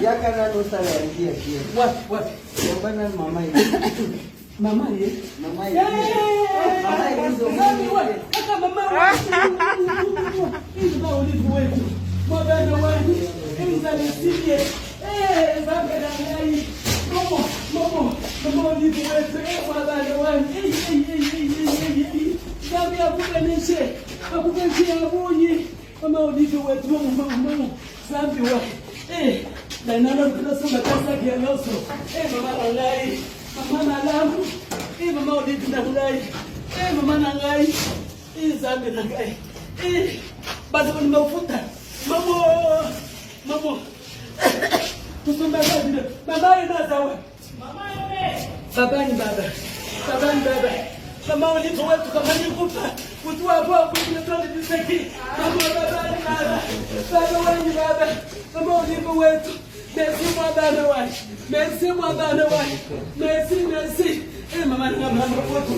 Yakana no sala ya kia. What? Mbona mama hii? Mama hii? Mama hii. Mama hii wewe. Kaka mama wewe. Hizo ndio ulivu wetu. Mabana wangu. Hizo ni sikie. Zambe na ngai. Mama ulivu wetu. Mabana wangu. Zambe akubeneshe. Akubeneshe abunyi. Mama ulivu wetu. Mama. Zambe wa. Na nalo tunasoma kasa kialoso. Mama ngai. Mama nalamu. Mama ulivu na ngai. Mama nangai. Zambe na ngai. Bado nimeufuta. Mama. Tusomba ndio. Baba inazawa. Mama yule. Baba ni baba. Mama ulipo wetu kama nikupa. Kutua hapo kutoka diseki. Mama baba ni baba. Baba wewe ni baba. Mama ulipo wetu. Merci mwana wangu. Merci. Mama ni mama wetu.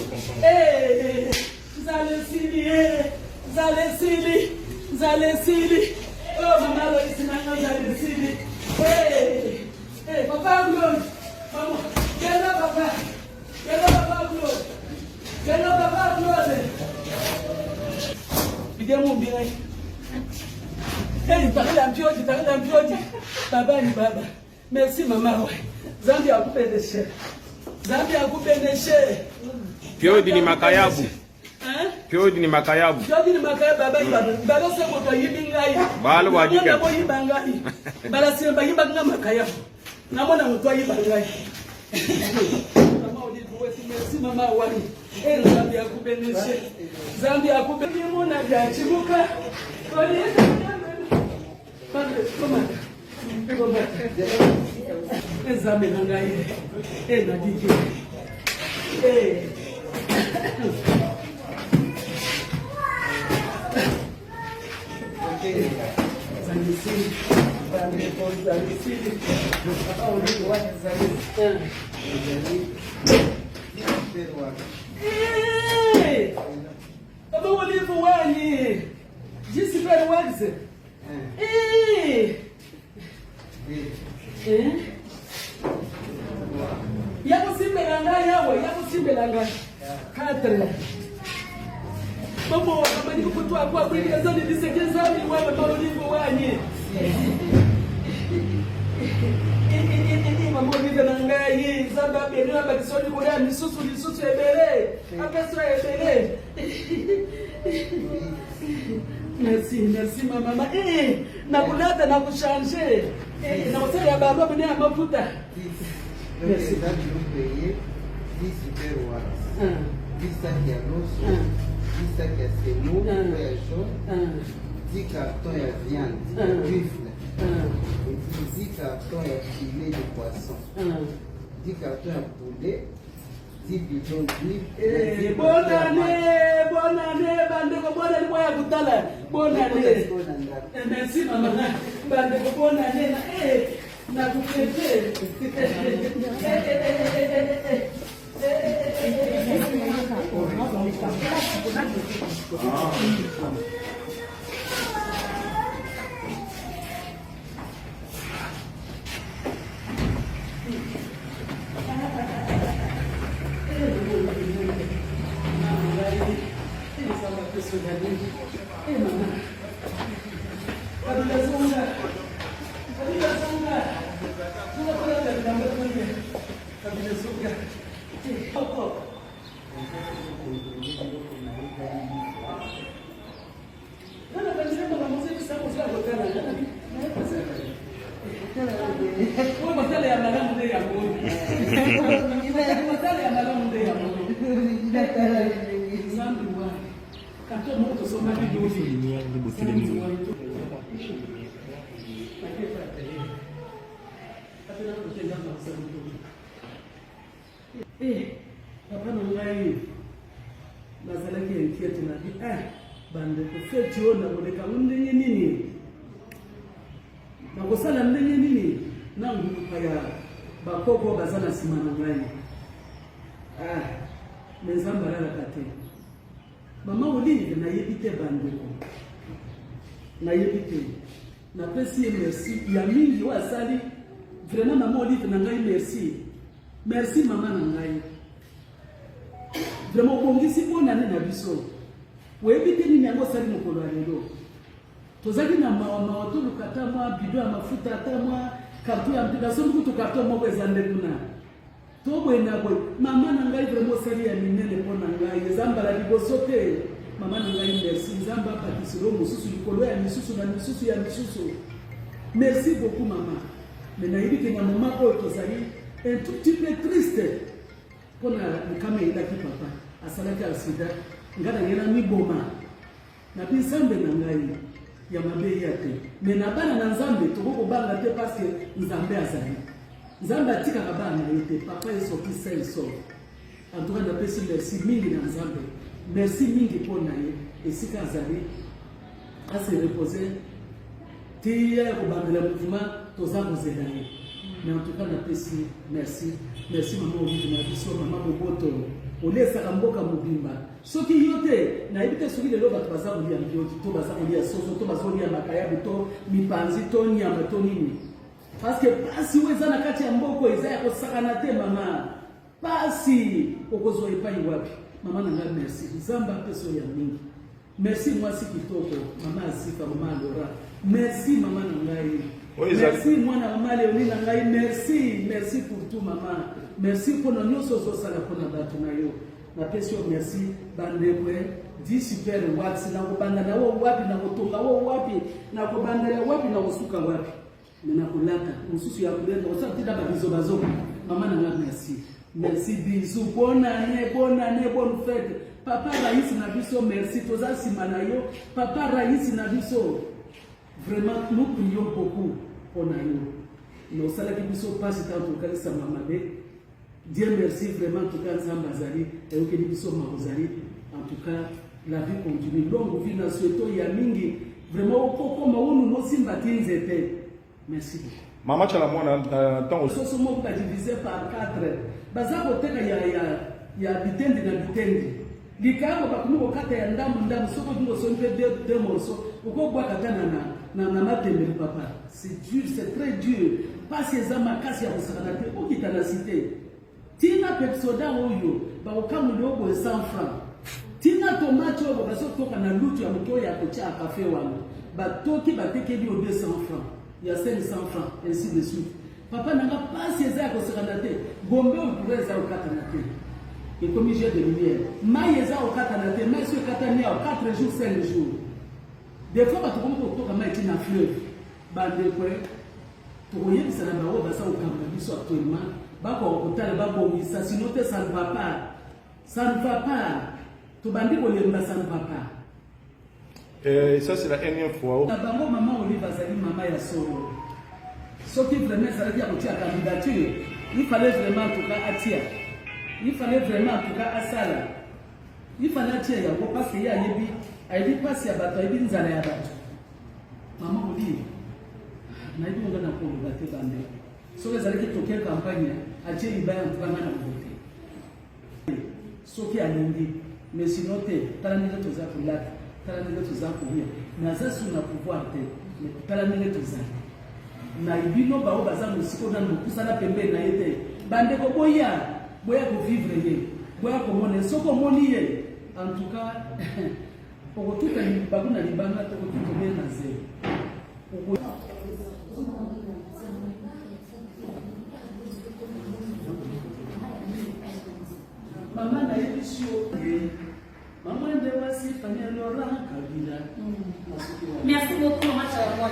Zalesili. Oh, mama lo isinanga zalesili. Papa Glory. Mama, gela papa Glory. Gela papa Glory. Bidemu mbili. Takila mpioji. Baba ni baba. Merci mama wa. Zambi akupendeshe. Piodi ni makayabu. Piodi ni makayabu. Baba ibabu. Baba sema kwa yibingai. Balo wajika. Baba yibangai. Bala sema yibanga makayabu. Namona mtu yibangai. Mama ulipowetu merci mama wani. Zambi akubeneshe. Mona gachibuka. Koma. Zambi nangai. Na DJ. Zalisili. Kama ulivu wani. Jinsi pale wagize. Yako simbe langa. Katre. Mama kama ni kutoa kwa kweli zani disekeza ni wewe bado ulivu wani. Mama ulivu nangai zamba bendera bakisoni kwa misusu ebele. Akaso ebele. Merci mama. Na kulata na kushanje. Na usale barua bwana ya mafuta. Merci d'être payé 10 super watts. 10 sacs à l'os, 10 sacs à semoule, jaune, 10 cartons à viande, buffle, 10 cartons à filet de poisson, 10 cartons à poulet, 10 bidons d'huile. Bonne année, bandeko, bonne année, moi, Boutala. Bonne année. Merci, maman. Bandeko, bonne année. Na kukuletea. Hapana ngai bazalaki entia tunabi bande kufeti ona bodeka mundenye nini na kosala mundenye nini na nguvu kaya bakoko bazana simana ngai mezamba la kate mama uli na yebite bande ko na yebite na pesi merci ya mingi wa sali vraiment maman Olive na ngai merci. Merci maman na ngai. Vraiment bongisi bona na biso. Webite ni nyango sali mokolo alelo. Tozali na mama to lukata mwa bido ya mafuta ata mwa karton ya mpika so mkutu karton moko ezande kuna. To bwena boy mama na ngai vraiment sali ya minene pona ngai ezamba la liboso te. Mama na ngai merci nzamba patisiro mususu likolo ya misusu na misusu ya misusu. Merci beaucoup maman. Mais naïbi que na maman ko tozali un tout petit peu triste. Pona nikame ila ki papa asalaki asida ngana ngena miboma na bisambe na ngai ya mabe ya te mais na bana na nzambe toko banga te parce que nzambe azali nzambe atika ka bana ete papa est sorti sain sauf en tout cas na pesi merci mingi na nzambe merci mingi pona ye esika azali a se reposer tia ko banga mouvement toza kozela ye. Mais en tout cas, na pesi merci. Merci maman Olive na biso maman Boboto. Olesa kamboka mubimba. Soki yote na ibite soki lelo bato baza kolia mbioki to baza kolia soso to baza kolia makayabu to mipanzi to nyama to nini. Parce que pasi weza na kati ya mboko eza ya kosakana te mama. Pasi okozo epai wapi. Mama na ngai merci. Nzamba peso ya mingi. Merci mwasi kitoko mama Asifa mama Laura. Merci mama na ngai. Merci mwana mama Léonie na ngai merci pour tout maman. Merci pour nos nyonso so sala pour na bato na yo. Na pesi yo merci bandekwe di super wax na kubanda na wo wapi na kutonga wo wapi na kubanda ya wapi na kusuka wapi. Na kulaka mususu ya kulenda usatida babizo bazo. Mama na ngai merci. Merci bisous bonne année bonne fête. Papa Raïs na biso merci toza simana yo. Papa Raïs na biso. Vraiment nous prions beaucoup pour nous. Nous sommes là qui nous passent dans tout cas ça m'a demandé. Dieu merci vraiment tout cas ça Bazali et que nous sommes Mazali. En tout cas la vie continue. Longue vie na souhaito ya mingi vraiment au comme nous nous sympathies étaient. Merci beaucoup. Maman chala mwana na temps so somo ka divisé par 4. Bazako teka ya bitendi na bitendi. Likabo bakumo kata ya ndamu soko ngo sonde deux morceaux. Uko bwa katana na matembe papa. C'est dur, c'est très dur. Parce que ça m'a cassé à Osakanate, au qui t'a la cité. Tina Pepsoda Oyo, ba okamu lobo 100 francs. Tina tomate oyo ba so toka na lutu ya moto ya kocha café wana. Ba toki ba tekeli o 200 francs. Il y a 500 francs ainsi de suite. Papa n'a pas ces à Osakanate. Bombe on pourrait ça au Katanate. Et comme j'ai de lumière, maïza au Katanate, mais sur Katania 4 jours 5 jours. Des fois, tu peux te mettre dans le fleuve. Bande quoi? Tu voyais que ça n'a pas de ça au Cameroun actuellement. Bako hôtel bako ça sinon ça ne va pas. Ça ne va pas. Tu bandi ko lemba ça ne va pas. Et ça c'est la énième fois. Na bango maman Olive azali maman ya solo. Ce qui vraiment ça veut dire que tu as candidature. Il fallait vraiment en tout cas attirer. Il fallait vraiment en tout cas asala. Il fallait attirer parce qu'il y a yebi aibi pasi ya bato aibi nzala ya bato. Maman Olive na ibi ngana ko ngate bande. So que zalaki tokea campagne atie ibaya mfana na voter. So qui a lingi mais sinon te talanile toza kulaka, talanile toza kuya. Na zasu na pouvoir te, mais talanile toza. Na ibino ba obaza musiko na kusala pembe na yete. Bande ko boya ko vivre ye. Boya ko mone soko moni ye. En tout cas pour tout un baguna libanga to tout bien na zero. Maman na émission. Maman de Wasi Fanny Laura Kabila. Merci beaucoup, maman.